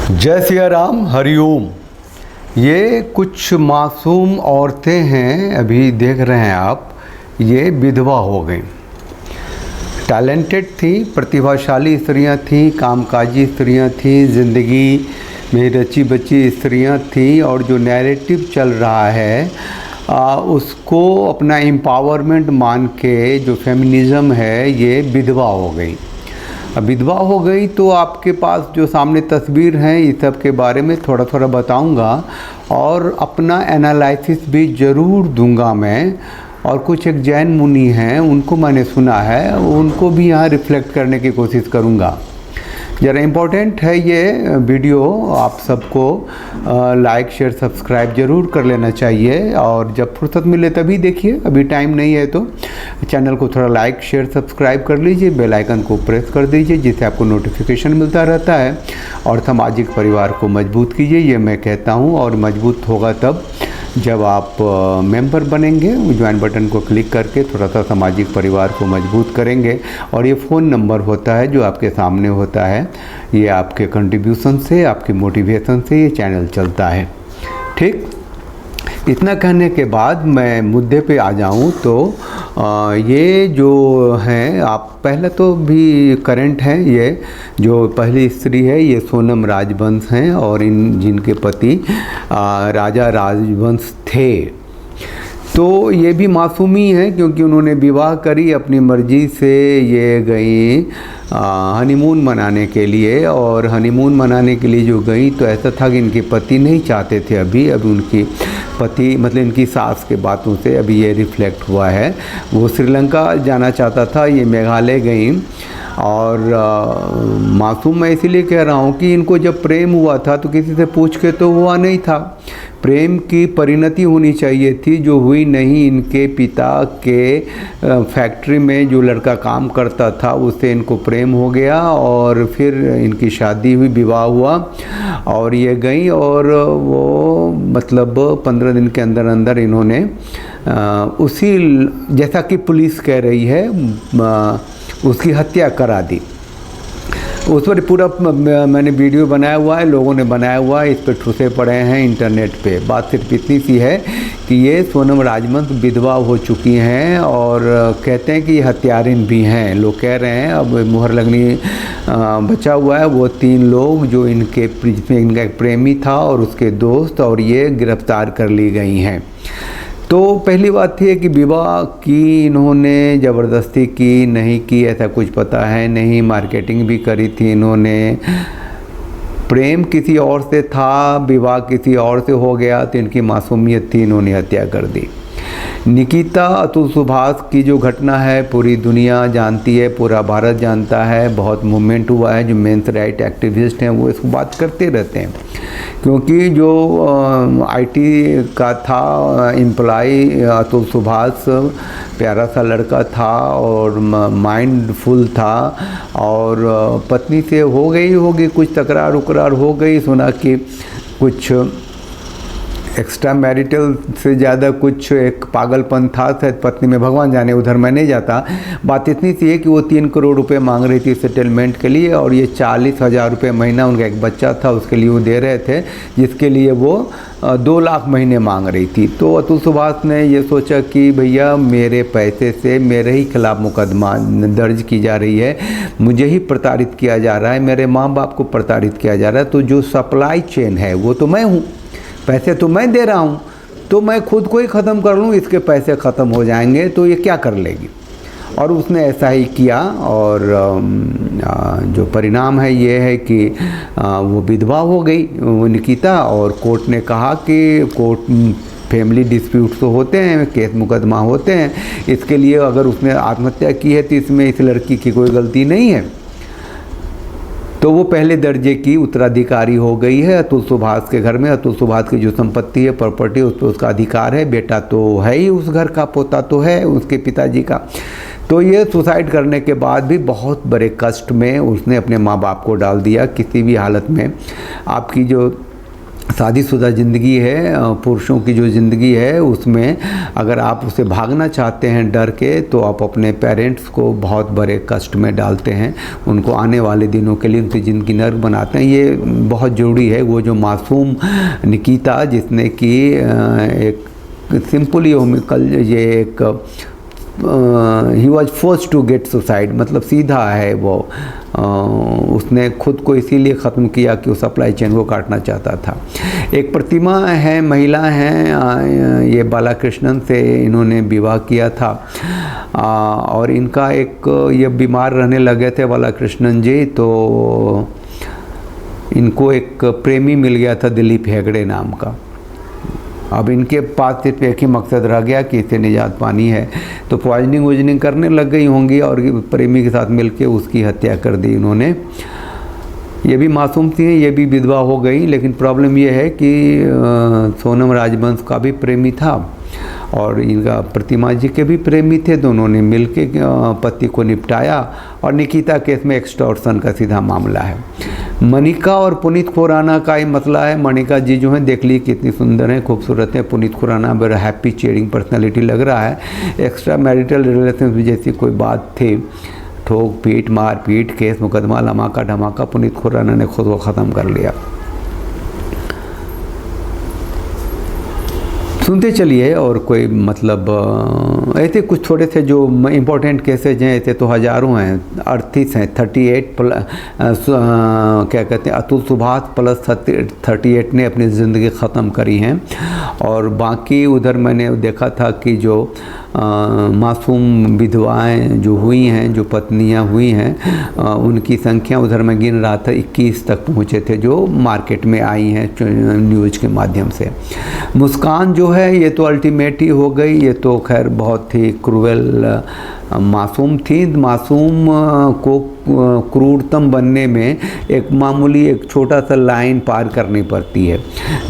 जय सिया राम, हरिओम। ये कुछ मासूम औरतें हैं, अभी देख रहे हैं आप, ये विधवा हो गई। टैलेंटेड थी, प्रतिभाशाली स्त्रियां थी, कामकाजी स्त्रियां थी, ज़िंदगी में रची बची स्त्रियां थी। और जो नैरेटिव चल रहा है उसको अपना एम्पावरमेंट मान के जो फेमिनिज़म है ये विधवा हो गई। विधवा हो गई तो आपके पास जो सामने तस्वीर हैं इस सब के बारे में थोड़ा थोड़ा बताऊंगा और अपना एनालिसिस भी ज़रूर दूंगा मैं। और कुछ एक जैन मुनि हैं, उनको मैंने सुना है, उनको भी यहाँ रिफ्लेक्ट करने की कोशिश करूँगा। ज़रा इम्पोर्टेंट है ये वीडियो, आप सबको लाइक शेयर सब्सक्राइब ज़रूर कर लेना चाहिए। और जब फुर्सत मिले तभी देखिए, अभी टाइम नहीं है तो चैनल को थोड़ा लाइक शेयर सब्सक्राइब कर लीजिए, बेल आइकन को प्रेस कर दीजिए जिससे आपको नोटिफिकेशन मिलता रहता है। और सामाजिक परिवार को मजबूत कीजिए, ये मैं कहता हूँ। और मजबूत होगा तब जब आप मेंबर बनेंगे, ज्वाइन बटन को क्लिक करके थोड़ा सा सामाजिक परिवार को मजबूत करेंगे। और ये फ़ोन नंबर होता है जो आपके सामने होता है, ये आपके कंट्रीब्यूशन से, आपकी मोटिवेशन से ये चैनल चलता है। ठीक, इतना कहने के बाद मैं मुद्दे पे आ जाऊं तो ये जो हैं, आप पहले तो भी करंट हैं, ये जो पहली स्त्री है ये सोनम राजवंश हैं और जिनके पति राजा राजवंश थे। तो ये भी मासूमी है क्योंकि उन्होंने विवाह करी अपनी मर्जी से, ये गई हनीमून मनाने के लिए। और हनीमून मनाने के लिए जो गई तो ऐसा था कि इनके पति नहीं चाहते थे अभी उनकी पति मतलब इनकी सास के बातों से अभी ये रिफ्लेक्ट हुआ है। वो श्रीलंका जाना चाहता था, ये मेघालय गई। और मासूम मैं इसीलिए कह रहा हूँ कि इनको जब प्रेम हुआ था तो किसी से पूछ के तो हुआ नहीं था। प्रेम की परिणति होनी चाहिए थी, जो हुई नहीं। इनके पिता के फैक्ट्री में जो लड़का काम करता था उससे इनको प्रेम हो गया और फिर इनकी शादी हुई, विवाह हुआ और ये गई। और वो मतलब 15 दिन के अंदर अंदर इन्होंने उसी, जैसा कि पुलिस कह रही है, उसकी हत्या करा दी। उस पर पूरा मैंने वीडियो बनाया हुआ है, लोगों ने बनाया हुआ है, इस पर ठुसे पड़े हैं इंटरनेट पे। बात सिर्फ इतनी सी है कि ये सोनम राजवंश विधवा हो चुकी हैं और कहते हैं कि ये हत्यारिन भी हैं, लोग कह रहे हैं। अब मुहर लगनी बचा हुआ है, वो 3 लोग जो जिसमें इनका एक प्रेमी था और उसके दोस्त, और ये गिरफ्तार कर ली गई हैं। तो पहली बात थी कि विवाह की इन्होंने ज़बरदस्ती की नहीं की, ऐसा कुछ पता है नहीं। मार्केटिंग भी करी थी इन्होंने, प्रेम किसी और से था, विवाह किसी और से हो गया तो इनकी मासूमियत थी, इन्होंने हत्या कर दी। निकिता अतुल सुभाष की जो घटना है पूरी दुनिया जानती है, पूरा भारत जानता है, बहुत मूवमेंट हुआ है। जो मेंस राइट एक्टिविस्ट हैं वो इसको बात करते रहते हैं क्योंकि जो आईटी का था एम्प्लॉय अतुल सुभाष, प्यारा सा लड़का था और माइंडफुल था। और पत्नी से होगी कुछ तकरार उकरार हो गई, सुना कि कुछ एक्स्ट्रा मैरिटल से ज़्यादा कुछ एक पागलपन था शायद पत्नी में, भगवान जाने, उधर मैं नहीं जाता। बात इतनी सी है कि वो 3 करोड़ रुपए मांग रही थी सेटलमेंट के लिए और ये 40,000 रुपये महीना, उनका एक बच्चा था उसके लिए वो दे रहे थे, जिसके लिए वो 2 लाख महीने मांग रही थी। तो अतुल सुभाष ने ये सोचा कि भैया मेरे पैसे से मेरे ही खिलाफ मुकदमा दर्ज की जा रही है, मुझे ही प्रताड़ित किया जा रहा है, मेरे माँ बाप को प्रताड़ित किया जा रहा है। तो जो सप्लाई चेन है वो तो मैं हूँ, पैसे तो मैं दे रहा हूँ, तो मैं खुद को ही ख़त्म कर लूँ, इसके पैसे ख़त्म हो जाएंगे तो ये क्या कर लेगी। और उसने ऐसा ही किया और जो परिणाम है ये है कि वो विधवा हो गई वो निकिता। और कोर्ट ने कहा कि फैमिली डिस्प्यूट तो होते हैं, केस मुकदमा होते हैं, इसके लिए अगर उसने आत्महत्या की है तो इसमें इस लड़की की कोई गलती नहीं है। तो वो पहले दर्जे की उत्तराधिकारी हो गई है अतुल सुभाष के घर में। अतुल सुभाष की जो संपत्ति है, प्रॉपर्टी, उस पर उसका अधिकार है। बेटा तो है ही उस घर का, पोता तो है उसके पिताजी का। तो ये सुसाइड करने के बाद भी बहुत बड़े कष्ट में उसने अपने माँ बाप को डाल दिया। किसी भी हालत में आपकी जो शादीशुदा ज़िंदगी है, पुरुषों की जो ज़िंदगी है उसमें अगर आप उसे भागना चाहते हैं डर के, तो आप अपने पेरेंट्स को बहुत बड़े कष्ट में डालते हैं, उनको आने वाले दिनों के लिए उनकी ज़िंदगी नर्क बनाते हैं। ये बहुत ज़रूरी है। वो जो मासूम निकिता जिसने कि एक सिंपली ये एक ही was force to get suicide, मतलब सीधा है वो, उसने खुद को इसीलिए ख़त्म किया कि वो सप्लाई चेन को काटना चाहता था। एक प्रतिमा है, महिला हैं, ये बालाकृष्णन से इन्होंने विवाह किया था और इनका एक ये बीमार रहने लगे थे बालाकृष्णन जी, तो इनको एक प्रेमी मिल गया था दिलीप हेगड़े नाम का। अब इनके पास सिर्फ एक ही मकसद रह गया कि इसे निजात पानी है, तो पॉइजनिंग वॉइजनिंग करने लग गई होंगी और प्रेमी के साथ मिलके उसकी हत्या कर दी इन्होंने। ये भी मासूम थी, ये भी विधवा हो गई, लेकिन प्रॉब्लम ये है कि सोनम राजवंश का भी प्रेमी था और इनका प्रतिमा जी के भी प्रेमी थे। दोनों ने मिलके पति को निपटाया और निकिता केस में एक्सटॉर्शन का सीधा मामला है। मनिका और पुनीत खुराना का ही मसला है। मनिका जी जो है देख ली कितनी सुंदर है, खूबसूरत है। पुनीत खुराना बड़ा हैप्पी चेयरिंग पर्सनालिटी लग रहा है। एक्स्ट्रा मैरिटल रिलेशन जैसी कोई बात थी, ठोक पीट मार पीट केस मुकदमा लमाका ढमाका पुनीत खुराना ने खुद को ख़त्म कर लिया। सुनते चलिए। और कोई मतलब ऐसे कुछ थोड़े से जो इम्पोर्टेंट केसेज हैं, ऐसे तो हज़ारों हैं, 38 हैं, 38 क्या कहते हैं, अतुल सुभाष प्लस 38 ने अपनी ज़िंदगी ख़त्म करी हैं। और बाकी उधर मैंने देखा था कि जो मासूम विधवाएं जो हुई हैं, जो पत्नियां हुई हैं, उनकी संख्या उधर मैं गिन रहा था 21 तक पहुंचे थे जो मार्केट में आई हैं न्यूज़ के माध्यम से। मुस्कान जो है ये तो अल्टीमेट ही हो गई, ये तो खैर बहुत ही क्रूएल मासूम थी। मासूम को क्रूरतम बनने में एक मामूली एक छोटा सा लाइन पार करनी पड़ती है।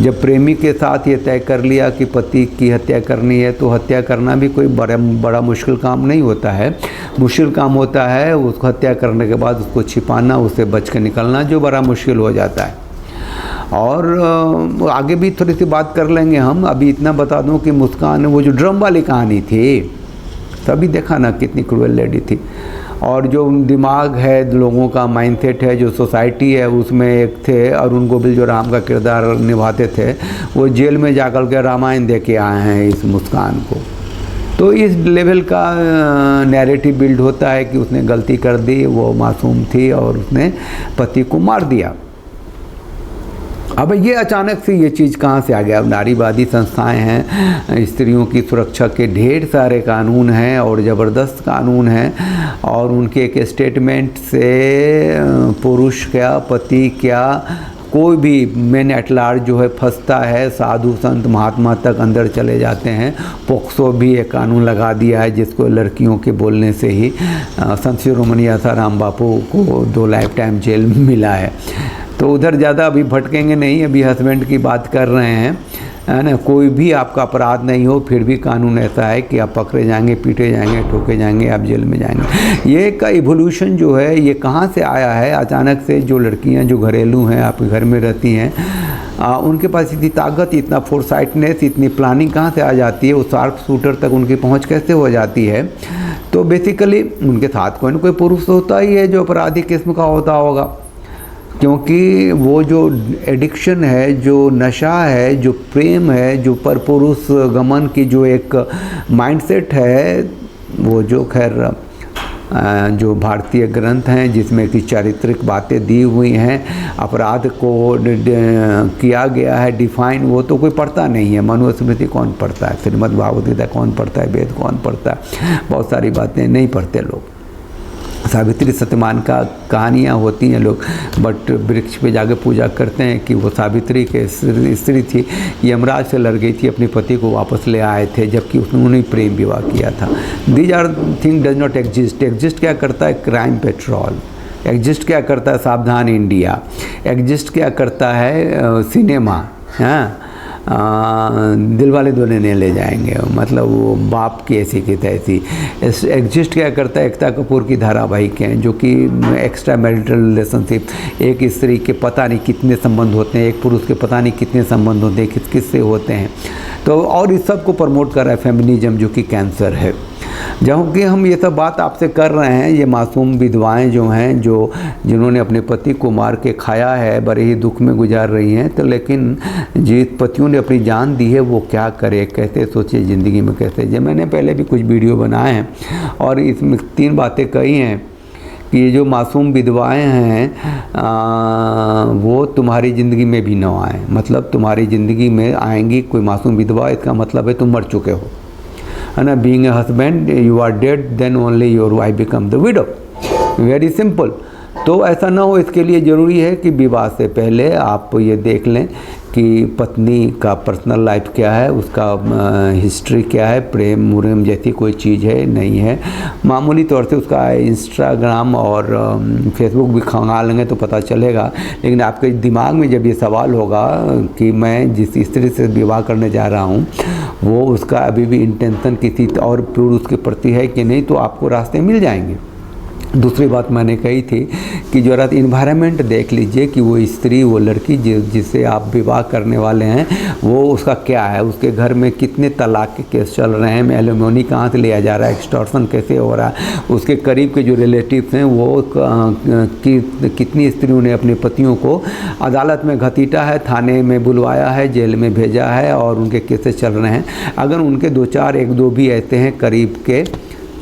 जब प्रेमी के साथ ये तय कर लिया कि पति की हत्या करनी है, तो हत्या करना भी कोई बड़ा मुश्किल काम नहीं होता है। मुश्किल काम होता है उसको हत्या करने के बाद उसको छिपाना, उससे बच के निकलना, जो बड़ा मुश्किल हो जाता है। और आगे भी थोड़ी सी बात कर लेंगे हम। अभी इतना बता दूं कि मुस्कान वो जो ड्रम वाली कहानी थी, तभी देखा ना कितनी क्रूएल लेडी थी। और जो दिमाग है लोगों का, माइंडसेट है, जो सोसाइटी है, उसमें एक थे अरुण गोविल जो राम का किरदार निभाते थे, वो जेल में जाकर के रामायण दे के आए हैं इस मुस्कान को। तो इस लेवल का नैरेटिव बिल्ड होता है कि उसने गलती कर दी, वो मासूम थी और उसने पति को मार दिया। अब ये अचानक से ये चीज़ कहाँ से आ गया? अब नारीवादी संस्थाएं हैं, स्त्रियों की सुरक्षा के ढेर सारे कानून हैं और ज़बरदस्त कानून हैं, और उनके एक स्टेटमेंट से पुरुष क्या, पति क्या, कोई भी मैन एट लार्ज जो है फंसता है। साधु संत महात्मा तक अंदर चले जाते हैं। पोक्सो भी एक कानून लगा दिया है जिसको लड़कियों के बोलने से ही संत शिरोमणि आसाराम बापू को 2 लाइफ टाइम जेल मिला है। तो उधर ज़्यादा अभी भटकेंगे नहीं, अभी हस्बैंड की बात कर रहे हैं, है ना। कोई भी आपका अपराध नहीं हो, फिर भी कानून ऐसा है कि आप पकड़े जाएंगे, पीटे जाएंगे, ठोके जाएंगे, आप जेल में जाएंगे। ये का इवोल्यूशन जो है ये कहाँ से आया है? अचानक से जो लड़कियां जो घरेलू हैं, आपके घर में रहती हैं, उनके पास इतनी ताकत, इतना फोरसाइटनेस, इतनी प्लानिंग कहाँ से आ जाती है? वो शार्प शूटर तक उनकी पहुँच कैसे हो जाती है? तो बेसिकली उनके साथ कोई ना कोई पुरुष होता ही है जो अपराधी किस्म का होता होगा, क्योंकि वो जो एडिक्शन है, जो नशा है, जो प्रेम है, जो पर पुरुष गमन की जो एक माइंडसेट है, वो जो खैर जो भारतीय ग्रंथ हैं जिसमें कि चारित्रिक बातें दी हुई हैं, अपराध को किया गया है डिफाइन, वो तो कोई पढ़ता नहीं है। मनुस्मृति कौन पढ़ता है? श्रीमद् भागवत गीता कौन पढ़ता है? वेद कौन पढ़ता है? बहुत सारी बातें नहीं पढ़ते लोग। सावित्री सत्यवान का कहानियाँ होती हैं लोग, बट वृक्ष पे जाके पूजा करते हैं कि वो सावित्री के स्त्री थी, यमराज से लड़ गई थी, अपने पति को वापस ले आए थे, जबकि उन्होंने प्रेम विवाह किया था। These are thing does not exist. Exist क्या करता है? Crime petrol. एग्जिस्ट क्या करता है? सावधान इंडिया। एग्जिस्ट क्या करता है? सिनेमा। हाँ, दिलवाले दुल्हनिया ले जाएंगे, मतलब वो बाप की ऐसी की तैसी। एग्जिस्ट क्या करता है, एकता कपूर की धारावाहिक हैं जो कि एक्स्ट्रा मैरिटल रिलेशनशिप, एक स्त्री के पता नहीं कितने संबंध होते हैं, एक पुरुष के पता नहीं कितने संबंध होते हैं, किस किस से होते हैं। तो और इस सब को प्रमोट कर रहा है फेमिनिज्म, जो कि कैंसर है। जबकि हम ये सब बात आपसे कर रहे हैं, ये मासूम विधवाएं जो हैं, जो जिन्होंने अपने पति को मार के खाया है, बड़े ही दुख में गुजार रही हैं, तो लेकिन जिस पतियों ने अपनी जान दी है वो क्या करे, कैसे सोचे ज़िंदगी में कैसे। जब मैंने पहले भी कुछ वीडियो बनाए हैं और इसमें 3 बातें कही हैं कि ये जो मासूम विधवाएं हैं वो तुम्हारी ज़िंदगी में भी ना आए। मतलब तुम्हारी ज़िंदगी में आएंगी कोई मासूम विधवा, इसका मतलब है तुम मर चुके हो, है ना। Being a husband you are dead, then only your wife become the widow, very simple. तो ऐसा ना हो, इसके लिए ज़रूरी है कि विवाह से पहले आप ये देख लें कि पत्नी का पर्सनल लाइफ क्या है, उसका हिस्ट्री क्या है, प्रेम मुरेम जैसी कोई चीज़ है नहीं है। मामूली तौर से उसका इंस्टाग्राम और फेसबुक भी खंगाल लेंगे तो पता चलेगा। लेकिन आपके दिमाग में जब ये सवाल होगा कि मैं जिस स्त्री से विवाह करने जा रहा हूँ वो उसका अभी भी इंटेंशन किसी और पुरुष के प्रति है कि नहीं, तो आपको रास्ते मिल जाएंगे। दूसरी बात मैंने कही थी कि ज़रा इन्वायरमेंट देख लीजिए कि वो स्त्री, वो लड़की जिससे आप विवाह करने वाले हैं वो उसका क्या है, उसके घर में कितने तलाक के केस चल रहे हैं, एलिमोनी कहाँ से लिया जा रहा है, एक्सटॉर्शन कैसे हो रहा है, उसके करीब के जो रिलेटिव्स हैं वो कितनी स्त्रियों ने अपने पतियों को अदालत में घसीटा है, थाने में बुलवाया है, जेल में भेजा है और उनके केसेस चल रहे हैं। अगर उनके 2-4 1-2 भी ऐसे हैं करीब के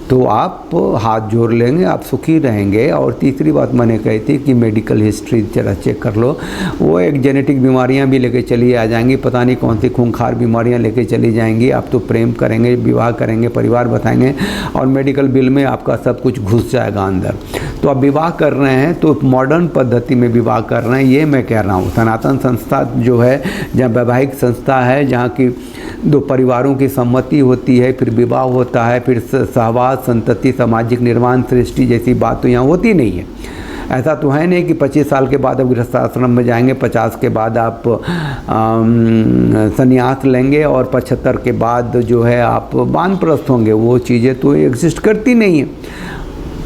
तो आप हाथ जोड़ लेंगे, आप सुखी रहेंगे। और तीसरी बात मैंने कही थी कि मेडिकल हिस्ट्री जरा चेक कर लो, वो एक जेनेटिक बीमारियां भी लेके चली आ जाएंगी, पता नहीं कौन सी खूंखार बीमारियां लेके चली जाएंगी। आप तो प्रेम करेंगे, विवाह करेंगे, परिवार बताएंगे और मेडिकल बिल में आपका सब कुछ घुस जाएगा अंदर। तो आप विवाह कर रहे हैं तो मॉडर्न पद्धति में विवाह कर रहे हैं, ये मैं कह रहा हूँ। सनातन संस्था जो है, जहाँ वैवाहिक संस्था है, जहाँ की 2 परिवारों की सम्मति होती है, फिर विवाह होता है, फिर सहवास, संतति, सामाजिक निर्माण, सृष्टि जैसी बात तो यहाँ होती नहीं है। ऐसा तो है नहीं कि 25 साल के बाद आप गृहस्थाश्रम में जाएंगे, 50 के बाद आप संन्यास लेंगे और 75 के बाद जो है आप वानप्रस्थ होंगे। वो चीज़ें तो एग्जिस्ट करती नहीं है।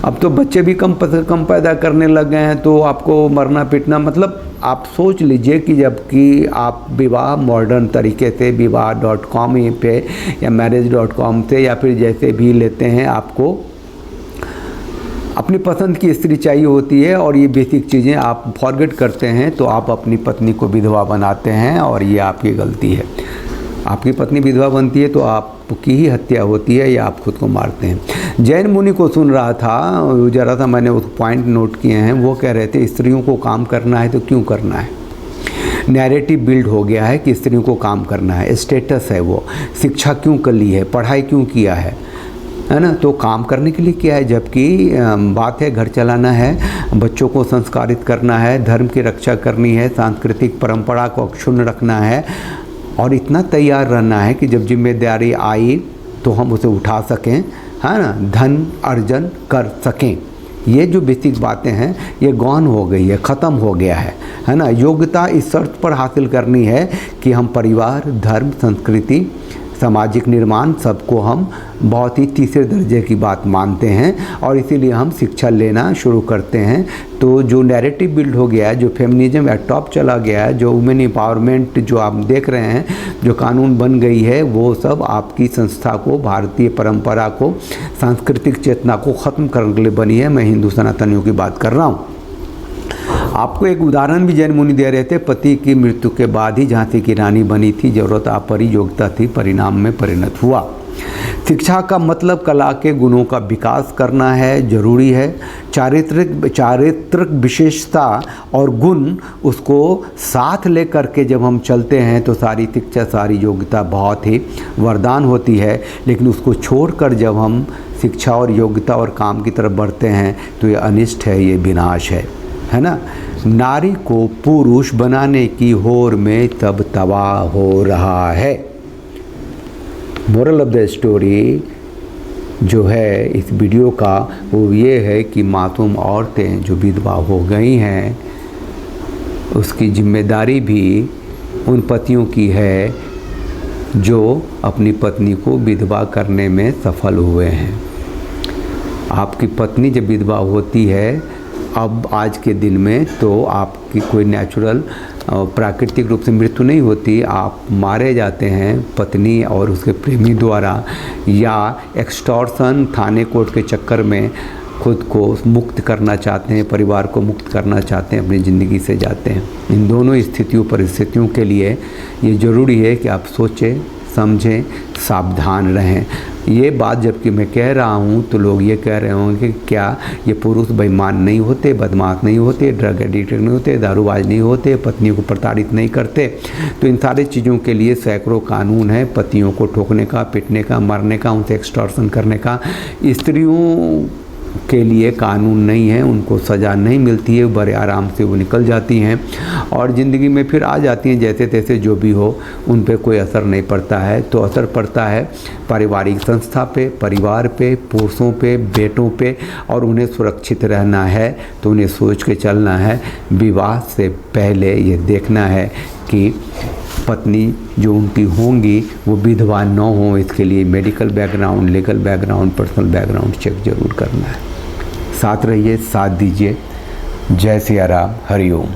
अब तो बच्चे भी कम पैदा करने लग गए हैं, तो आपको मरना पिटना, मतलब आप सोच लीजिए कि जबकि आप विवाह मॉडर्न तरीके से विवाह.com पे या मैरिज.com से या फिर जैसे भी लेते हैं, आपको अपनी पसंद की स्त्री चाहिए होती है और ये बेसिक चीज़ें आप फॉरगेट करते हैं, तो आप अपनी पत्नी को विधवा बनाते हैं और ये आपकी गलती है। आपकी पत्नी विधवा बनती है तो आपकी ही हत्या होती है या आप खुद को मारते हैं। जैन मुनि को सुन रहा था, जरा सा मैंने उस पॉइंट नोट किए हैं। वो कह रहे थे स्त्रियों को काम करना है तो क्यों करना है। नैरेटिव बिल्ड हो गया है कि स्त्रियों को काम करना है, स्टेटस है, वो शिक्षा क्यों कर ली है, पढ़ाई क्यों किया है ना, तो काम करने के लिए किया है। जबकि बात है घर चलाना है, बच्चों को संस्कारित करना है, धर्म की रक्षा करनी है, सांस्कृतिक परंपरा को अक्षुण्ण रखना है और इतना तैयार रहना है कि जब जिम्मेदारी आई तो हम उसे उठा सकें, है ना, धन अर्जन कर सकें। ये जो बेसिक बातें हैं ये गौन हो गई है, ख़त्म हो गया है ना। योग्यता इस शर्त पर हासिल करनी है कि हम परिवार, धर्म, संस्कृति, सामाजिक निर्माण सबको हम बहुत ही तीसरे दर्जे की बात मानते हैं और इसीलिए हम शिक्षा लेना शुरू करते हैं। तो जो नैरेटिव बिल्ड हो गया है, जो फेमिनिज्म एट टॉप चला गया है, जो वुमेन एम्पावरमेंट जो आप देख रहे हैं, जो कानून बन गई है, वो सब आपकी संस्था को, भारतीय परंपरा को, सांस्कृतिक चेतना को ख़त्म करने के लिए बनी है। मैं हिंदू सनातनियों की बात कर रहा हूँ। आपको एक उदाहरण भी जैन मुनि दे रहे थे, पति की मृत्यु के बाद ही झांसी की रानी बनी थी, जरूरत आप पर योग्यता थी, परिणाम में परिणत हुआ। शिक्षा का मतलब कला के गुणों का विकास करना है, जरूरी है। चारित्रिक विशेषता और गुण उसको साथ लेकर के जब हम चलते हैं तो सारी शिक्षा, सारी योग्यता बहुत ही वरदान होती है। लेकिन उसको छोड़कर जब हम शिक्षा और योग्यता और काम की तरफ बढ़ते हैं तो ये अनिष्ट है, ये विनाश है ना। नारी को पुरुष बनाने की होड़ में तब तबाह हो रहा है। मोरल ऑफ द स्टोरी जो है इस वीडियो का वो ये है कि मासूम औरतें जो विधवा हो गई हैं उसकी जिम्मेदारी भी उन पतियों की है जो अपनी पत्नी को विधवा करने में सफल हुए हैं। आपकी पत्नी जब विधवा होती है अब आज के दिन में, तो आपकी कोई नेचुरल प्राकृतिक रूप से मृत्यु नहीं होती, आप मारे जाते हैं पत्नी और उसके प्रेमी द्वारा, या एक्सटॉर्शन थाने कोर्ट के चक्कर में खुद को मुक्त करना चाहते हैं, परिवार को मुक्त करना चाहते हैं, अपनी ज़िंदगी से जाते हैं। इन दोनों स्थितियों परिस्थितियों के लिए ये ज़रूरी है कि आप सोचें, समझें, सावधान रहें। ये बात जबकि मैं कह रहा हूँ तो लोग ये कह रहे होंगे कि क्या ये पुरुष बेईमान नहीं होते, बदमाश नहीं होते, ड्रग एडिक्ट नहीं होते, दारूबाज नहीं होते, पत्नियों को प्रताड़ित नहीं करते? तो इन सारी चीज़ों के लिए सैकड़ों कानून है, पतियों को ठोकने का, पीटने का, मारने का, उनसे एक्सटॉर्शन करने का। स्त्रियों के लिए कानून नहीं है, उनको सज़ा नहीं मिलती है, बड़े आराम से वो निकल जाती हैं और ज़िंदगी में फिर आ जाती हैं जैसे तैसे, जो भी हो उन पे कोई असर नहीं पड़ता है। तो असर पड़ता है पारिवारिक संस्था पे, परिवार पे, पुरुषों पे, बेटों पे, और उन्हें सुरक्षित रहना है तो उन्हें सोच के चलना है। विवाह से पहले ये देखना है कि पत्नी जो उनकी होंगी वो विधवा न हो, इसके लिए medical background, legal background, personal background check जरूर करना है। साथ रहिए, साथ दीजिए। जय सिया राम, हरि ओम।